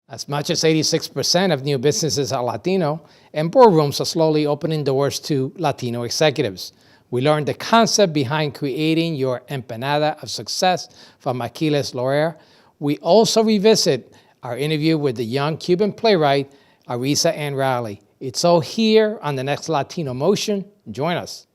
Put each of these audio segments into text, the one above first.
As much as 86% of new businesses are Latino, and boardrooms are slowly opening doors to Latino executives. We learned the concept behind creating your empanada of success from Aquiles Larrea. We also revisit our interview with the young Cuban playwright, Iraisa Ann Reilly. It's all here on the next Latino Motion. Join us.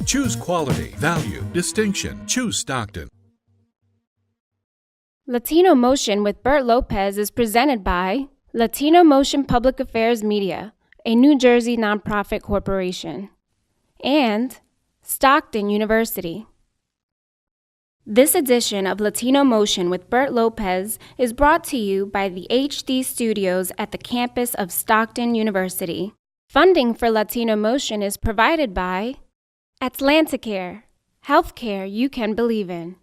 Choose quality, value, distinction. Choose Stockton. Latino Motion with Bert Lopez is presented by Latino Motion Public Affairs Media, a New Jersey nonprofit corporation, and Stockton University. This edition of Latino Motion with Bert Lopez is brought to you by the HD Studios at the campus of Stockton University. Funding for Latino Motion is provided by Atlanticare, healthcare you can believe in.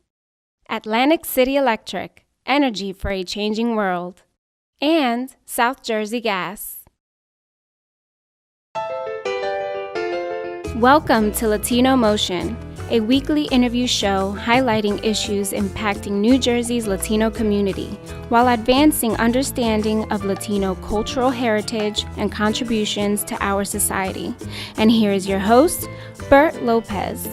Atlantic City Electric, energy for a changing world. And South Jersey Gas. Welcome to Latino Motion, a weekly interview show highlighting issues impacting New Jersey's Latino community while advancing understanding of Latino cultural heritage and contributions to our society. And here is your host, Bert Lopez.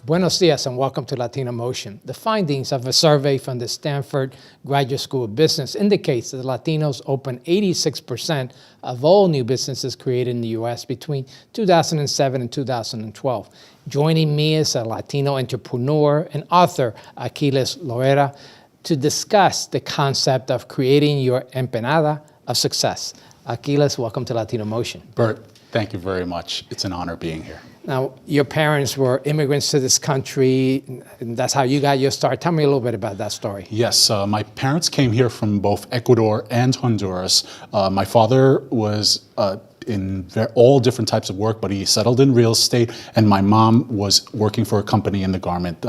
Buenos dias and welcome to Latino Motion. The findings of a survey from the Stanford Graduate School of Business indicates that Latinos opened 86% of all new businesses created in the U.S. between 2007 and 2012. Joining me is a Latino entrepreneur and author, Aquiles Larrea, to discuss the concept of creating your empanada of success. Aquiles, welcome to Latino Motion. Bert, thank you very much. It's an honor being here. Now, your parents were immigrants to this country, and that's how you got your start. Tell me a little bit about that story. Yes, my parents came here from both Ecuador and Honduras. My father was in all different types of work, but he settled in real estate, and my mom was working for a company in the garment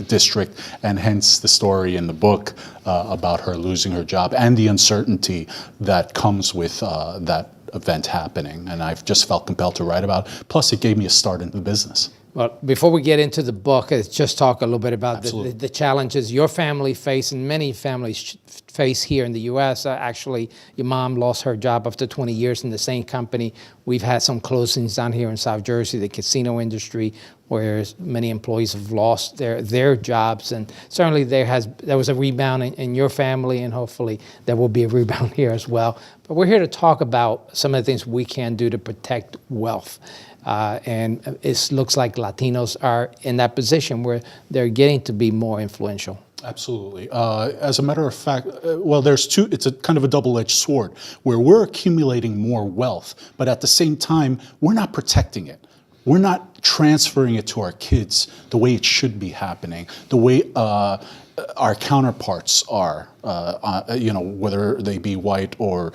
district, and hence the story in the book about her losing her job and the uncertainty that comes with that event happening, and I've just felt compelled to write about it. Plus, it gave me a start into the business. Well, before we get into the book, let's just talk a little bit about the challenges your family face and many families face here in the U.S. Actually, your mom lost her job after 20 years in the same company. We've had some closings down here in South Jersey, the casino industry, where many employees have lost their jobs. And certainly there was a rebound in your family, and hopefully there will be a rebound here as well. But we're here to talk about some of the things we can do to protect wealth. And it looks like Latinos are in that position where they're getting to be more influential. Absolutely. As a matter of fact, there's two, it's a kind of a double-edged sword where we're accumulating more wealth, but at the same time, we're not protecting it. We're not transferring it to our kids the way it should be happening, the way our counterparts are, whether they be white or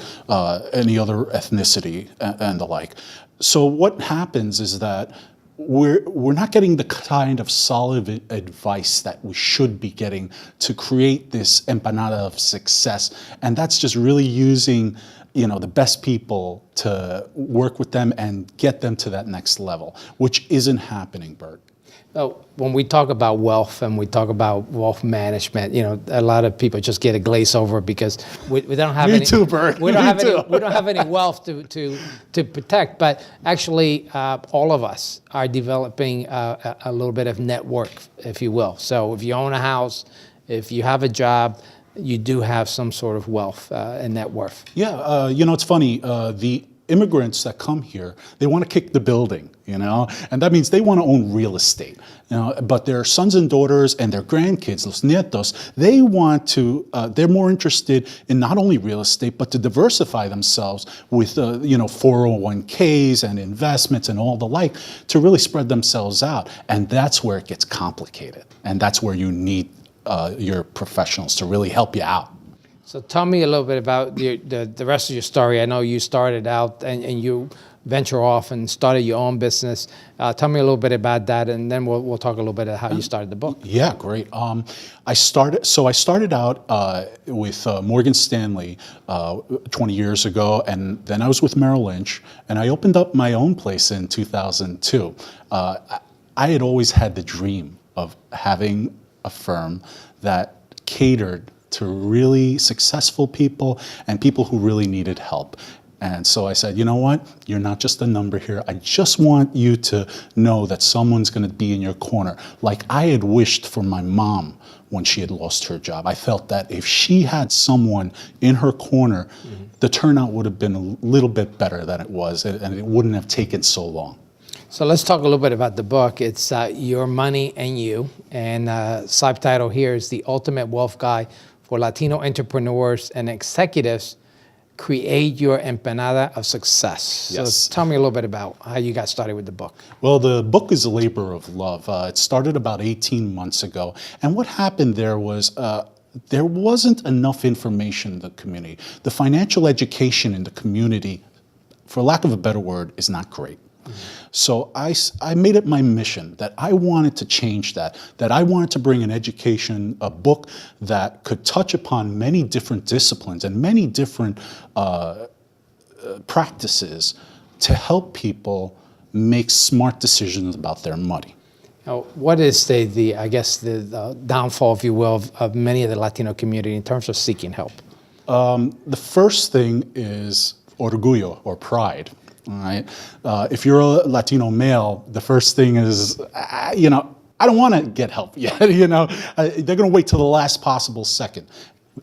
any other ethnicity and the like. So what happens is that we're not getting the kind of solid advice that we should be getting to create this empanada of success, and that's just really using the best people to work with them and get them to that next level, which isn't happening, Bert. So when we talk about wealth and we talk about wealth management, a lot of people just get a glaze over because we don't have any. Me too, Bert. We don't have any wealth to protect. But actually, all of us are developing a little bit of net worth, if you will. So if you own a house, if you have a job, you do have some sort of wealth and net worth. Yeah, it's funny. The immigrants that come here, they want to kick the building, and that means they want to own real estate, but their sons and daughters and their grandkids, los nietos, they want to, they're more interested in not only real estate, but to diversify themselves with, 401ks and investments and all the like to really spread themselves out. And that's where it gets complicated. And that's where you need your professionals to really help you out. So tell me a little bit about the rest of your story. I know you started out and you venture off and started your own business. Tell me a little bit about that, and then we'll talk a little bit about how you started the book. Yeah, great. I started out with Morgan Stanley 20 years ago, and then I was with Merrill Lynch, and I opened up my own place in 2002. I had always had the dream of having a firm that catered to really successful people and people who really needed help. And so I said, you know what? You're not just a number here. I just want you to know that someone's going to be in your corner. Like I had wished for my mom when she had lost her job. I felt that if she had someone in her corner, the turnout would have been a little bit better than it was, and it wouldn't have taken so long. So let's talk a little bit about the book. It's Your Money and You, and subtitle here is The Ultimate Wealth Guide for Latino Entrepreneurs and Executives. Create your empanada of success. Yes. So tell me a little bit about how you got started with the book. Well, the book is a labor of love. It started about 18 months ago. And what happened there was there wasn't enough information in the community. The financial education in the community, for lack of a better word, is not great. So I made it my mission that I wanted to change that I wanted to bring an education, a book that could touch upon many different disciplines and many different practices to help people make smart decisions about their money. Now, what is the downfall, if you will, of many of the Latino community in terms of seeking help? The first thing is orgullo, or pride. All right. If you're a Latino male, the first thing is, I don't want to get help yet. They're going to wait till the last possible second,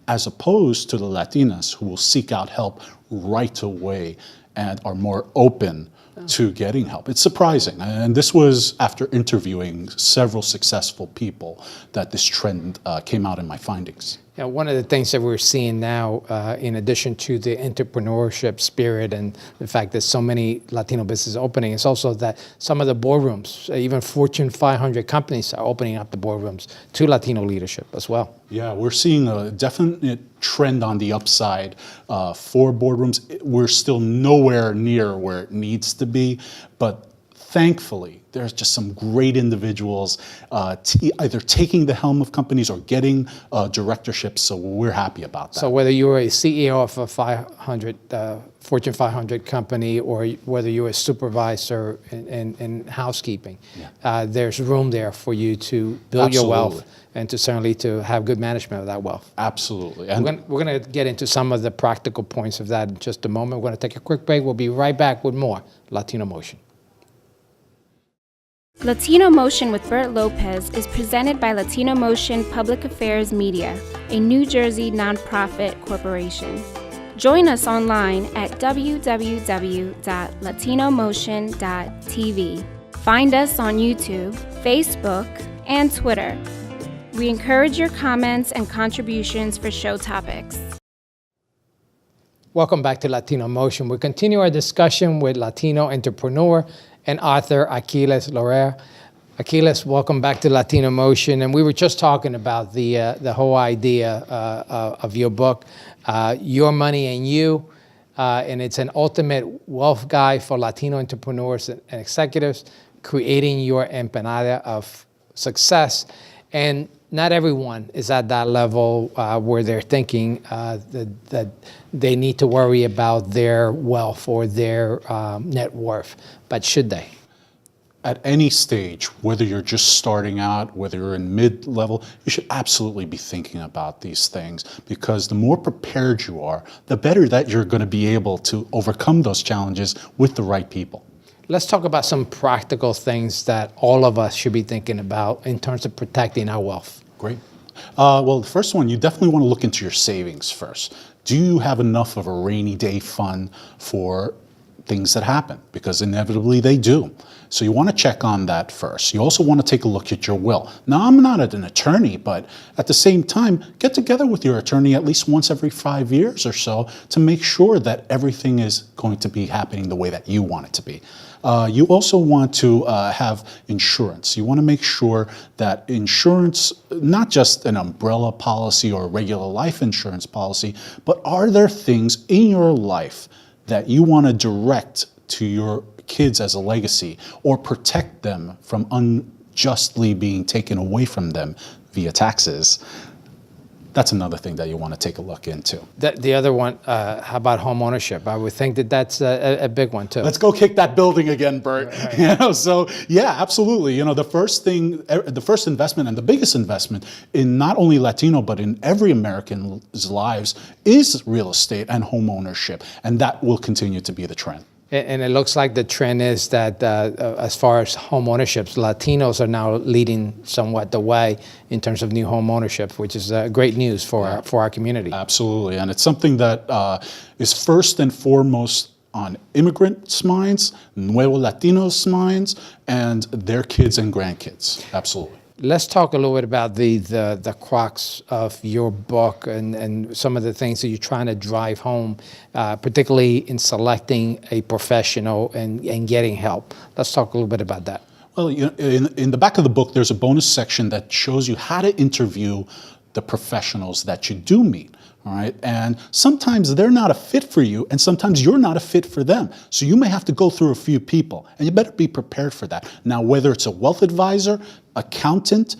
as opposed to the Latinas who will seek out help right away and are more open to getting help. It's surprising. And this was after interviewing several successful people that this trend came out in my findings. Now, one of the things that we're seeing now, in addition to the entrepreneurship spirit and the fact that so many Latino businesses are opening, is also that some of the boardrooms, even Fortune 500 companies, are opening up the boardrooms to Latino leadership as well. Yeah, we're seeing a definite trend on the upside for boardrooms. We're still nowhere near where it needs to be, but thankfully, there's just some great individuals either taking the helm of companies or getting directorships, so we're happy about that. So whether you're a CEO of a Fortune 500 company or whether you're a supervisor in housekeeping, there's room there for you to build your wealth and to certainly to have good management of that wealth. Absolutely. And we're going to get into some of the practical points of that in just a moment. We're going to take a quick break. We'll be right back with more Latino Motion. Latino Motion with Bert Lopez is presented by Latino Motion Public Affairs Media, a New Jersey nonprofit corporation. Join us online at www.latinomotion.tv. Find us on YouTube, Facebook, and Twitter. We encourage your comments and contributions for show topics. Welcome back to Latino Motion. We continue our discussion with Latino entrepreneur and author Achilles Larrea. Achilles, welcome back to Latino Motion. And we were just talking about the whole idea of your book, Your Money and You, and it's an ultimate wealth guide for Latino entrepreneurs and executives, creating your empanada of success. And not everyone is at that level where they're thinking that they need to worry about their wealth or their net worth, but should they? At any stage, whether you're just starting out, whether you're in mid-level, you should absolutely be thinking about these things, because the more prepared you are, the better that you're going to be able to overcome those challenges with the right people. Let's talk about some practical things that all of us should be thinking about in terms of protecting our wealth. Great. Well, the first one, you definitely want to look into your savings first. Do you have enough of a rainy day fund for things that happen? Because inevitably they do. So you want to check on that first. You also want to take a look at your will. Now, I'm not an attorney, but at the same time, get together with your attorney at least once every 5 years or so to make sure that everything is going to be happening the way that you want it to be. You also want to have insurance. You want to make sure that insurance, not just an umbrella policy or a regular life insurance policy, but are there things in your life that you want to direct to your kids as a legacy or protect them from unjustly being taken away from them via taxes? That's another thing that you want to take a look into. The other one, how about home ownership? I would think that that's a big one too. Let's go kick that building again, Bert. Right. You know, so yeah, absolutely. You know, the first investment and the biggest investment in not only Latino but in every American's lives is real estate and home ownership, and that will continue to be the trend. And it looks like the trend is that as far as home ownerships, Latinos are now leading somewhat the way in terms of new home ownership, which is great news for our community. Absolutely, and it's something that is first and foremost on immigrants' minds, Nuevo Latinos' minds, and their kids and grandkids. Absolutely. Let's talk a little bit about the crux of your book and some of the things that you're trying to drive home, particularly in selecting a professional and getting help. Let's talk a little bit about that. Well, you know, in the back of the book, there's a bonus section that shows you how to interview the professionals that you do meet. All right. And sometimes they're not a fit for you, and sometimes you're not a fit for them. So you may have to go through a few people, and you better be prepared for that. Now, whether it's a wealth advisor, accountant,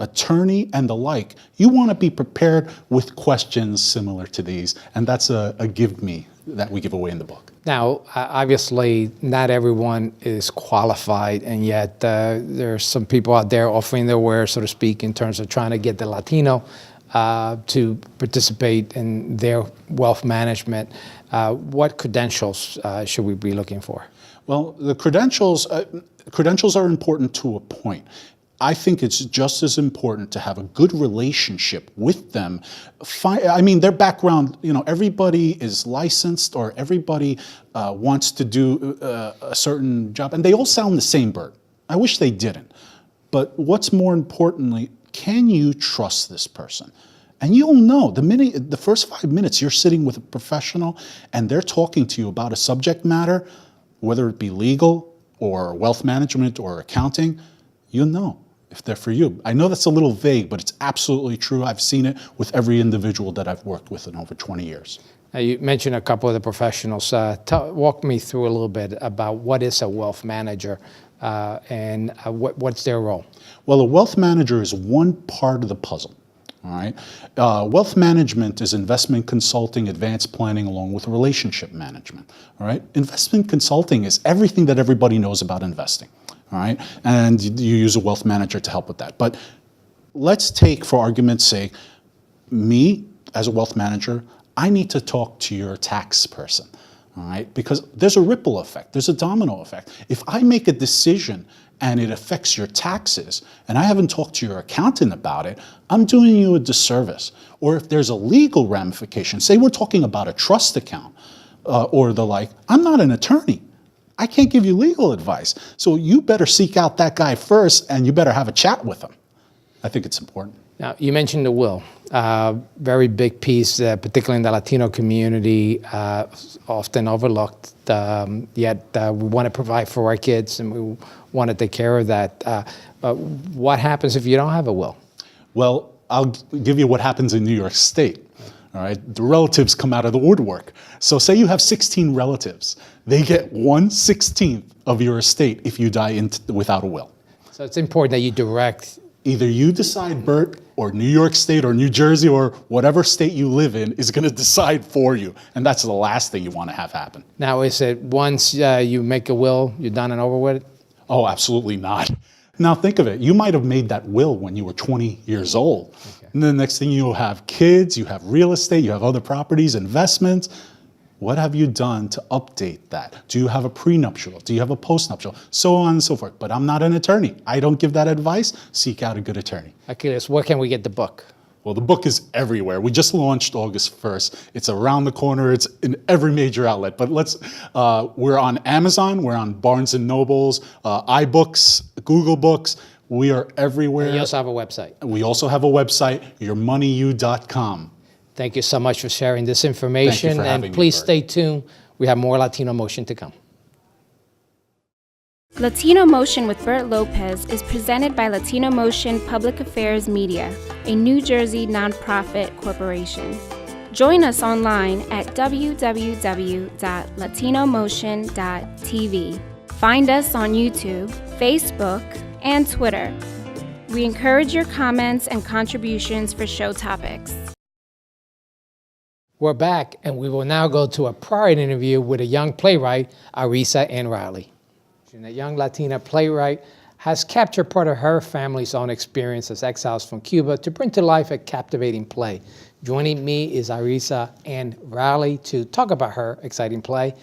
attorney, and the like, you want to be prepared with questions similar to these. And that's a give me that we give away in the book. Now, obviously, not everyone is qualified, and yet there's some people out there offering their wares, so to speak, in terms of trying to get the Latino to participate in their wealth management. What credentials should we be looking for? Well, the credentials are important to a point. I think it's just as important to have a good relationship with them. I mean, their background, you know, everybody is licensed or everybody wants to do a certain job, and they all sound the same, Bert. I wish they didn't. But what's more importantly, can you trust this person? And you'll know the first 5 minutes you're sitting with a professional and they're talking to you about a subject matter, whether it be legal or wealth management or accounting, you'll know if they're for you. I know that's a little vague, but it's absolutely true. I've seen it with every individual that I've worked with in over 20 years. Now, you mentioned a couple of the professionals. Walk me through a little bit about what is a wealth manager and what's their role? Well, a wealth manager is one part of the puzzle. All right. Wealth management is investment consulting, advanced planning, along with relationship management. All right. Investment consulting is everything that everybody knows about investing. All right. And you use a wealth manager to help with that. But let's take, for argument's sake, me as a wealth manager, I need to talk to your tax person. All right, because there's a ripple effect, there's a domino effect. If I make a decision and it affects your taxes, and I haven't talked to your accountant about it, I'm doing you a disservice. Or if there's a legal ramification, say we're talking about a trust account or the like, I'm not an attorney. I can't give you legal advice. So you better seek out that guy first, and you better have a chat with him. I think it's important. Now, you mentioned the will. Very big piece, particularly in the Latino community, often overlooked, yet we want to provide for our kids and we want to take care of that. What happens if you don't have a will? Well, I'll give you what happens in New York State. All right, the relatives come out of the woodwork. So say you have 16 relatives. They get 1/16 of your estate if you die without a will. So it's important that you direct. Either you decide, Bert, or New York State or New Jersey or whatever state you live in is going to decide for you. And that's the last thing you want to have happen. Now, is it once you make a will, you're done and over with it? Oh, absolutely not. Now think of it. You might have made that will when you were 20 years old. Okay. And then the next thing you'll have kids, you have real estate, you have other properties, investments. What have you done to update that? Do you have a prenuptial? Do you have a postnuptial? So on and so forth. But I'm not an attorney. I don't give that advice. Seek out a good attorney. Achilles, where can we get the book? Well, the book is everywhere. We just launched August 1st. It's around the corner. It's in every major outlet. But we're on Amazon. We're on Barnes & Nobles, iBooks, Google Books. We are everywhere. And you also have a website. We also have a website, yourmoneyu.com. Thank you so much for sharing this information. Thank you for having and me, please Bert. stay tuned. We have more Latino Motion to come. Latino Motion with Bert Lopez is presented by Latino Motion Public Affairs Media, a New Jersey nonprofit corporation. Join us online at www.latinomotion.tv. Find us on YouTube, Facebook, and Twitter. We encourage your comments and contributions for show topics. We're back, and we will now go to a private interview with a young playwright, Iraisa Ann Reilly. A young Latina playwright has captured part of her family's own experience as exiles from Cuba to bring to life a captivating play. Joining me is Iraisa Ann Reilly to talk about her exciting play.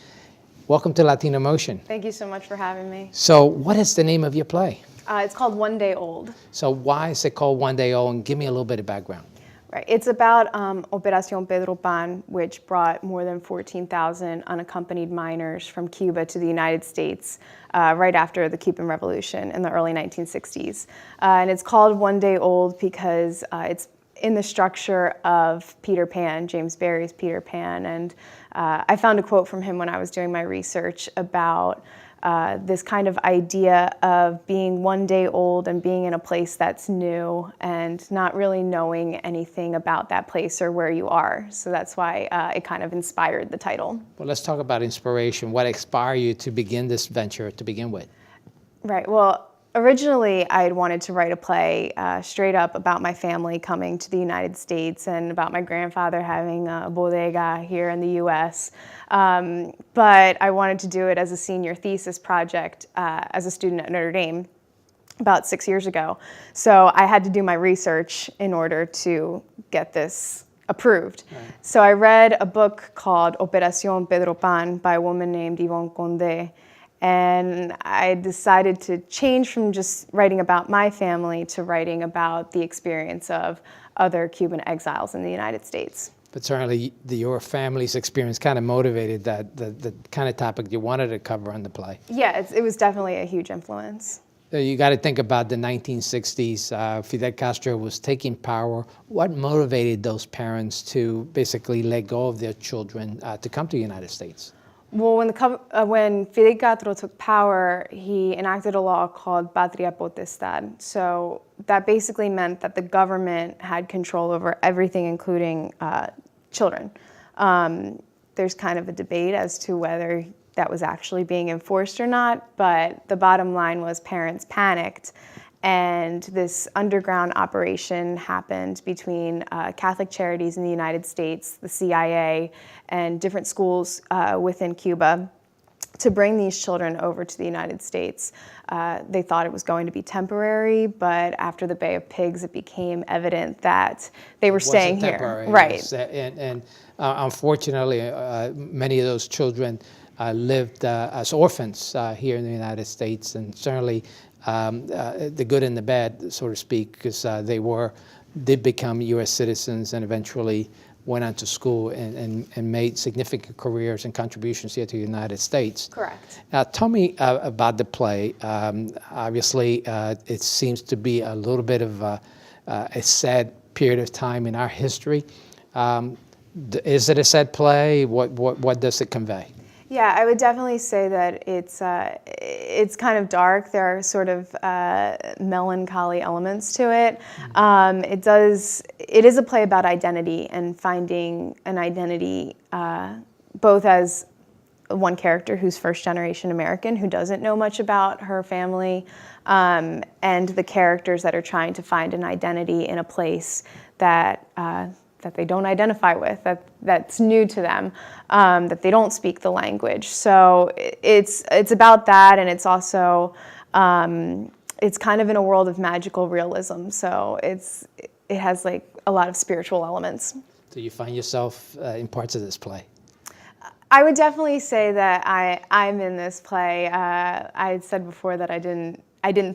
Welcome to Latino Motion. Thank you so much for having me. So what is the name of your play? It's called One Day Old. So why is it called One Day Old? And give me a little bit of background. Right. It's about Operación Pedro Pan, which brought more than 14,000 unaccompanied minors from Cuba to the United States right after the Cuban Revolution in the early 1960s. And it's called One Day Old because it's in the structure of Peter Pan, James Barrie's Peter Pan. And I found a quote from him when I was doing my research about this kind of idea of being one day old and being in a place that's new and not really knowing anything about that place or where you are. So that's why it kind of inspired the title. Well, let's talk about inspiration. What inspired you to begin this venture to begin with? Right. Well, originally I had wanted to write a play straight up about my family coming to the United States and about my grandfather having a bodega here in the U.S. But I wanted to do it as a senior thesis project as a student at Notre Dame about 6 years ago. So I had to do my research in order to get this approved. Right. So I read a book called Operación Pedro Pan by a woman named Yvonne Condé. And I decided to change from just writing about my family to writing about the experience of other Cuban exiles in the United States. But certainly your family's experience kind of motivated the kind of topic you wanted to cover on the play. Yeah, it was definitely a huge influence. You got to think about the 1960s. Fidel Castro was taking power. What motivated those parents to basically let go of their children to come to the United States? Well, when Fidel Castro took power, he enacted a law called Patria Potestad. So that basically meant that the government had control over everything, including children. There's kind of a debate as to whether that was actually being enforced or not, but the bottom line was parents panicked. And this underground operation happened between Catholic Charities in the United States, the CIA, and different schools within Cuba to bring these children over to the United States. They thought it was going to be temporary, but after the Bay of Pigs, it became evident that they were staying here. Right. And unfortunately, many of those children lived as orphans here in the United States, and certainly the good and the bad, so to speak, because they did become U.S. citizens and eventually went on to school and made significant careers and contributions here to the United States. Correct. Now, tell me about the play. Obviously, it seems to be a little bit of a sad period of time in our history. Is it a sad play? What does it convey? Yeah, I would definitely say that it's kind of dark. There are sort of melancholy elements to it. It is a play about identity and finding an identity both as one character who's first-generation American who doesn't know much about her family, and the characters that are trying to find an identity in a place that they don't identify with, that's new to them, that they don't speak the language. So it's about that, and it's also it's kind of in a world of magical realism. So it has like a lot of spiritual elements. Do you find yourself in parts of this play? I would definitely say that I'm in this play. I had said before that I didn't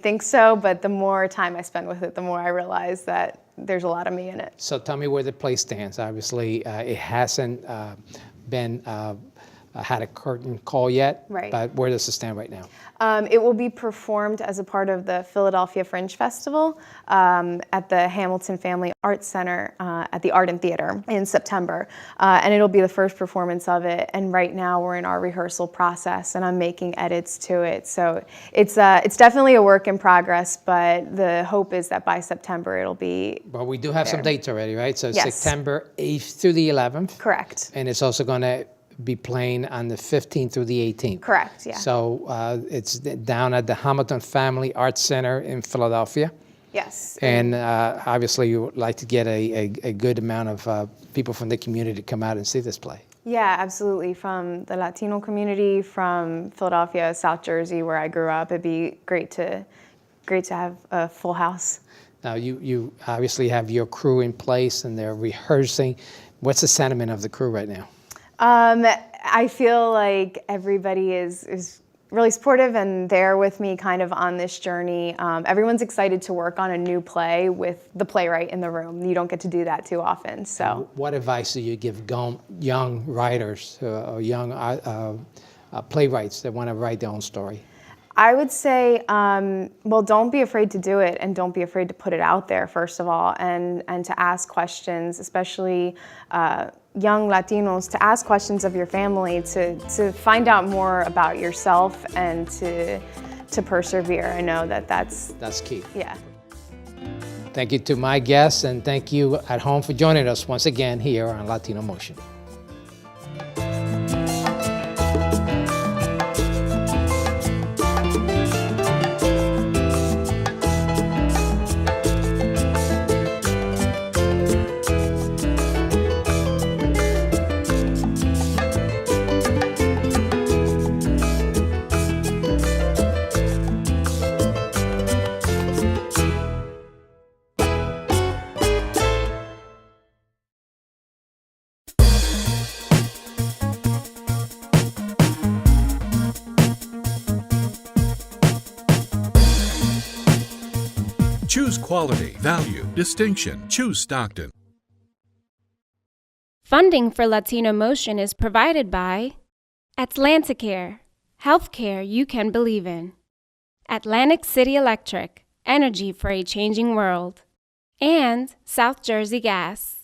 think so, but the more time I spend with it, the more I realize that there's a lot of me in it. So tell me where the play stands. Obviously, it hasn't been had a curtain call yet. Right. But where does it stand right now? It will be performed as a part of the Philadelphia Fringe Festival at the Hamilton Family Arts Center at the Arden Theater in September. And it'll be the first performance of it. And right now we're in our rehearsal process and I'm making edits to it. So it's definitely a work in progress, but the hope is that by September it'll be Well, we do have some dates already, right? So Yes. September 8th through the 11th. correct. And it's also going to be playing on the 15th through the 18th. Correct, yeah. So it's down at the Hamilton Family Arts Center in Philadelphia. Yes. And obviously you would like to get a good amount of people from the community to come out and see this play. Yeah, absolutely. From the Latino community, from Philadelphia, South Jersey, where I grew up, it'd be great to have a full house. Now you obviously have your crew in place and they're rehearsing. What's the sentiment of the crew right now? I feel like everybody is really supportive and there with me kind of on this journey. Everyone's excited to work on a new play with the playwright in the room. You don't get to do that too often. So, What advice do you give young writers or young playwrights that want to write their own story? I would say, well, don't be afraid to do it and don't be afraid to put it out there, first of all, and to ask questions, especially young Latinos, to ask questions of your family, to find out more about yourself and to persevere. I know that's key. Yeah. Thank you to my guests and thank you at home for joining us once again here on Latino Motion. Choose quality, value, distinction. Choose Stockton. Funding for Latino Motion is provided by Atlanticare, healthcare you can believe in. Atlantic City Electric, energy for a changing world. And South Jersey Gas.